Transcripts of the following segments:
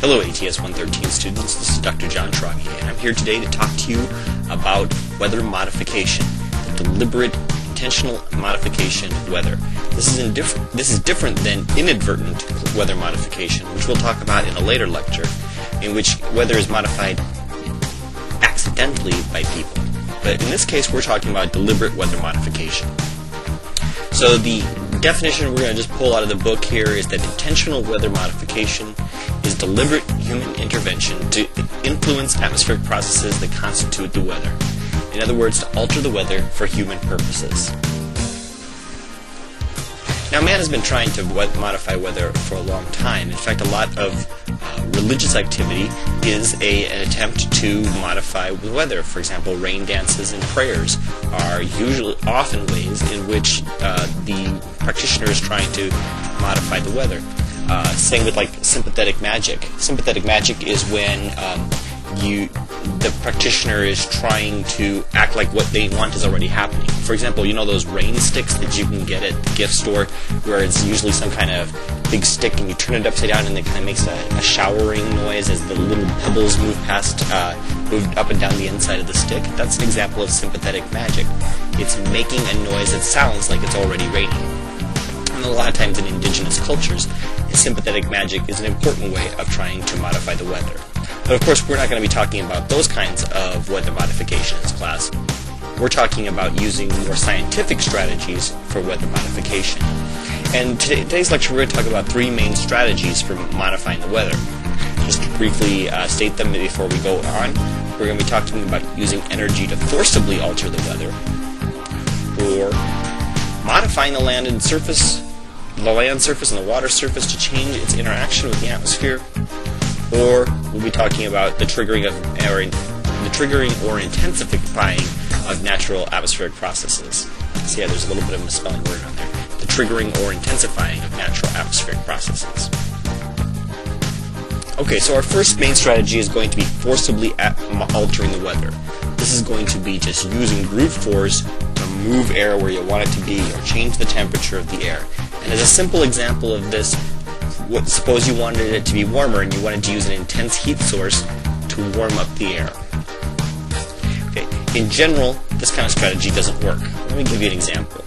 Hello ATS 113 students, this is Dr. John Troggy, and I'm here today to talk to you about weather modification, the deliberate, intentional modification of weather. This is different than inadvertent weather modification, which we'll talk about in a later lecture, in which weather is modified accidentally by people. But in this case, we're talking about deliberate weather modification. So the definition we're going to just pull out of the book here is that intentional weather modification is deliberate human intervention to influence atmospheric processes that constitute the weather. In other words, to alter the weather for human purposes. Now, man has been trying to modify weather for a long time. In fact, a lot of religious activity is an attempt to modify the weather. For example, rain dances and prayers are often ways in which the practitioner is trying to modify the weather. Same with like sympathetic magic. Sympathetic magic is when the practitioner is trying to act like what they want is already happening. For example, you know those rain sticks that you can get at the gift store, where it's usually some kind of big stick and you turn it upside down and it kind of makes a showering noise as the little pebbles move up and down the inside of the stick. That's an example of sympathetic magic. It's making a noise that sounds like it's already raining. And a lot of times in indigenous cultures, sympathetic magic is an important way of trying to modify the weather. But of course, we're not going to be talking about those kinds of weather modification in this class. We're talking about using more scientific strategies for weather modification. And today's lecture, we're going to talk about three main strategies for modifying the weather. Just to briefly state them before we go on, we're going to be talking about using energy to forcibly alter the weather, or modifying the land surface and the water surface to change its interaction with the atmosphere, or we'll be talking about the triggering or intensifying of natural atmospheric processes. So yeah, there's a little bit of a misspelling word on there. The triggering or intensifying of natural atmospheric processes. Okay, so our first main strategy is going to be forcibly altering the weather. This is going to be just using brute force to move air where you want it to be or change the temperature of the air. And as a simple example of this, suppose you wanted it to be warmer and you wanted to use an intense heat source to warm up the air. Okay. In general, this kind of strategy doesn't work. Let me give you an example.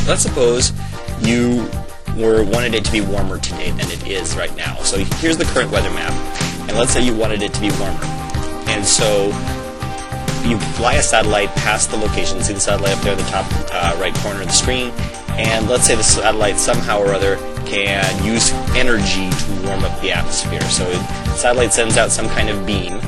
Let's suppose you wanted it to be warmer today than it is right now. So here's the current weather map, and let's say you wanted it to be warmer. And so you fly a satellite past the location. See the satellite up there in the top right corner of the screen? And let's say the satellite somehow or other can use energy to warm up the atmosphere. So the satellite sends out some kind of beam.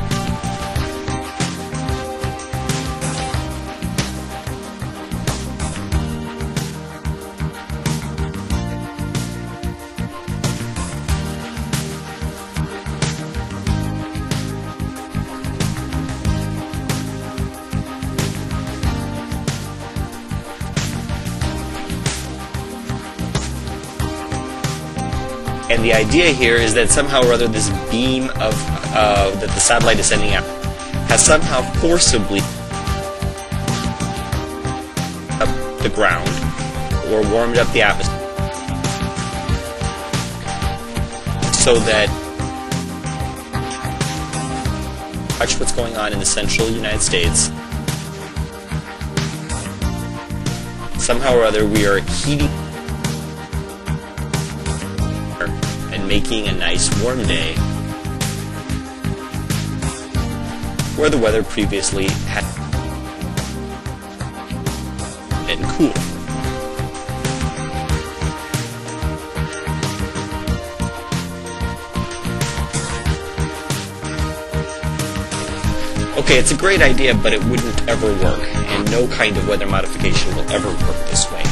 And the idea here is that somehow or other this beam that the satellite is sending out has somehow forcibly up the ground or warmed up the atmosphere so that watch what's going on in the central United States. Somehow or other we are heating and making a nice warm day where the weather previously had been cool. Okay, it's a great idea, but it wouldn't ever work, and no kind of weather modification will ever work this way.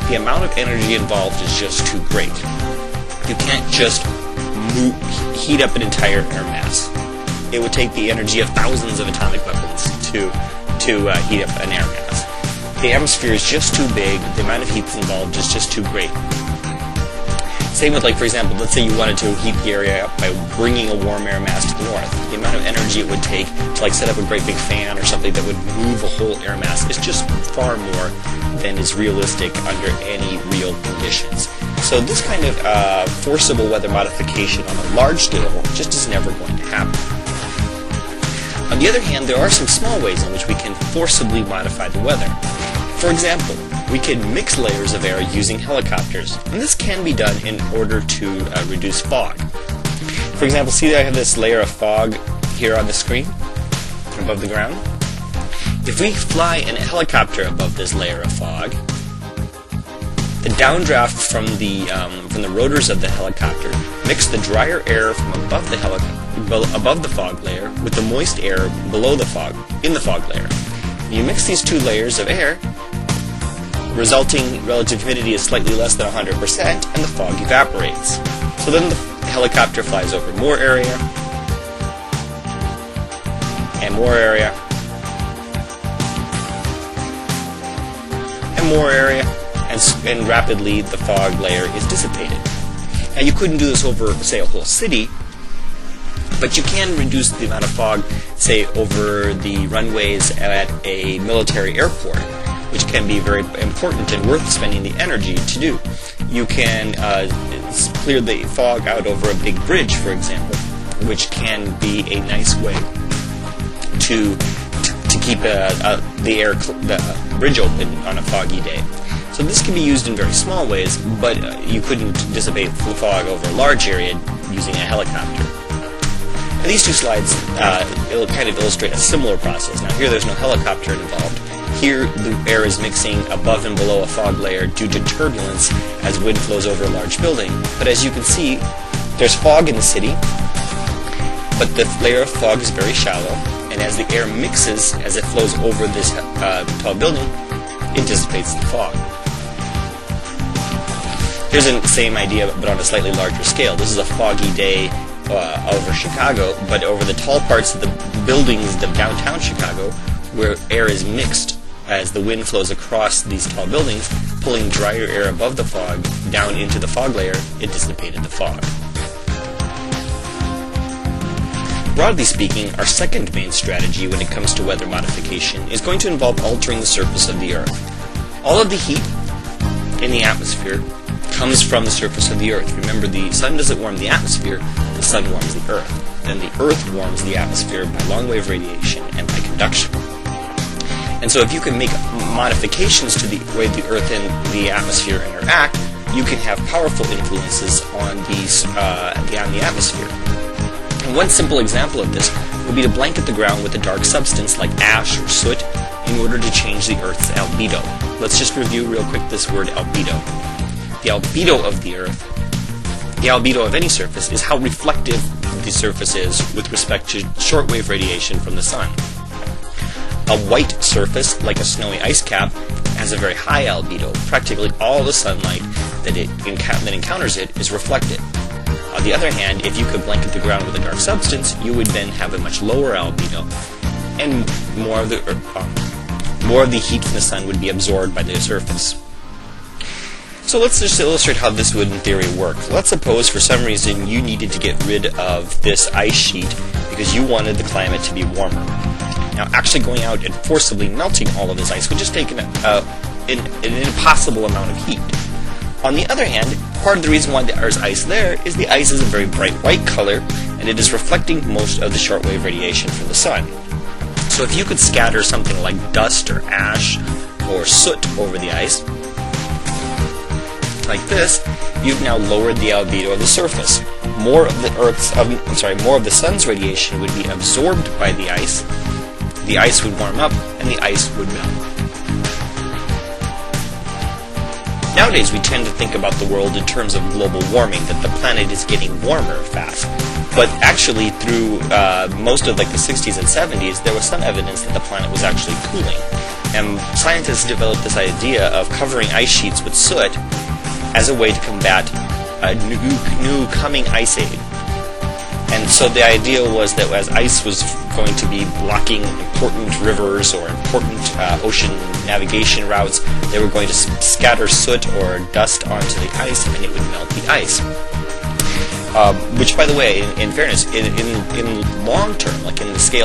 The amount of energy involved is just too great. You can't just heat up an entire air mass. It would take the energy of thousands of atomic weapons to heat up an air mass. The atmosphere is just too big. The amount of heat involved is just too great. Same with, like, for example, let's say you wanted to heat the area up by bringing a warm air mass to the north. The amount of energy it would take to, like, set up a great big fan or something that would move a whole air mass is just far more than is realistic under any real conditions. So this kind of forcible weather modification on a large scale just is never going to happen. On the other hand, there are some small ways in which we can forcibly modify the weather. For example, we can mix layers of air using helicopters, and this can be done in order to reduce fog. For example, see that I have this layer of fog here on the screen above the ground? If we fly in a helicopter above this layer of fog, the downdraft from the rotors of the helicopter mix the drier air from above the fog layer with the moist air below the fog in the fog layer. You mix these two layers of air, resulting relative humidity is slightly less than 100%, and the fog evaporates. So then the helicopter flies over more area, and more area, and more area, and rapidly the fog layer is dissipated. Now you couldn't do this over, say, a whole city, but you can reduce the amount of fog, say, over the runways at a military airport, which can be very important and worth spending the energy to do. You can clear the fog out over a big bridge, for example, which can be a nice way to keep the bridge open on a foggy day. So this can be used in very small ways, but you couldn't dissipate the fog over a large area using a helicopter. And these two slides it'll kind of illustrate a similar process. Now here there's no helicopter involved. Here the air is mixing above and below a fog layer due to turbulence as wind flows over a large building. But as you can see, there's fog in the city, but the layer of fog is very shallow, and as the air mixes as it flows over this tall building, it dissipates the fog. Here's the same idea, but on a slightly larger scale. This is a foggy day over Chicago, but over the tall parts of the buildings of downtown Chicago, where air is mixed as the wind flows across these tall buildings, pulling drier air above the fog down into the fog layer, it dissipated the fog. Broadly speaking, our second main strategy when it comes to weather modification is going to involve altering the surface of the Earth. All of the heat in the atmosphere comes from the surface of the Earth. Remember, the sun doesn't warm the atmosphere, the sun warms the Earth. Then the Earth warms the atmosphere by long-wave radiation and by conduction. And so if you can make modifications to the way the Earth and the atmosphere interact, you can have powerful influences on the atmosphere. And one simple example of this would be to blanket the ground with a dark substance like ash or soot in order to change the Earth's albedo. Let's just review real quick this word albedo. The albedo of the Earth, the albedo of any surface, is how reflective the surface is with respect to shortwave radiation from the sun. A white surface, like a snowy ice cap, has a very high albedo. Practically all the sunlight that encounters it is reflected. On the other hand, if you could blanket the ground with a dark substance, you would then have a much lower albedo, and more of the heat from the sun would be absorbed by the surface. So let's just illustrate how this would in theory work. Let's suppose for some reason you needed to get rid of this ice sheet because you wanted the climate to be warmer. Now actually going out and forcibly melting all of this ice would just take an impossible amount of heat. On the other hand, part of the reason why there's ice there is the ice is a very bright white color, and it is reflecting most of the shortwave radiation from the sun. So if you could scatter something like dust or ash or soot over the ice, like this, you've now lowered the albedo of the surface. More of the sun's radiation would be absorbed by the ice would warm up, and the ice would melt. Nowadays we tend to think about the world in terms of global warming, that the planet is getting warmer fast. But actually through most of the 60s and 70s, there was some evidence that the planet was actually cooling. And scientists developed this idea of covering ice sheets with soot as a way to combat a new coming ice age. And so the idea was that as ice was going to be blocking important rivers or important ocean navigation routes, they were going to scatter soot or dust onto the ice, and it would melt the ice. Which, by the way, in fairness, in long term, like in the scale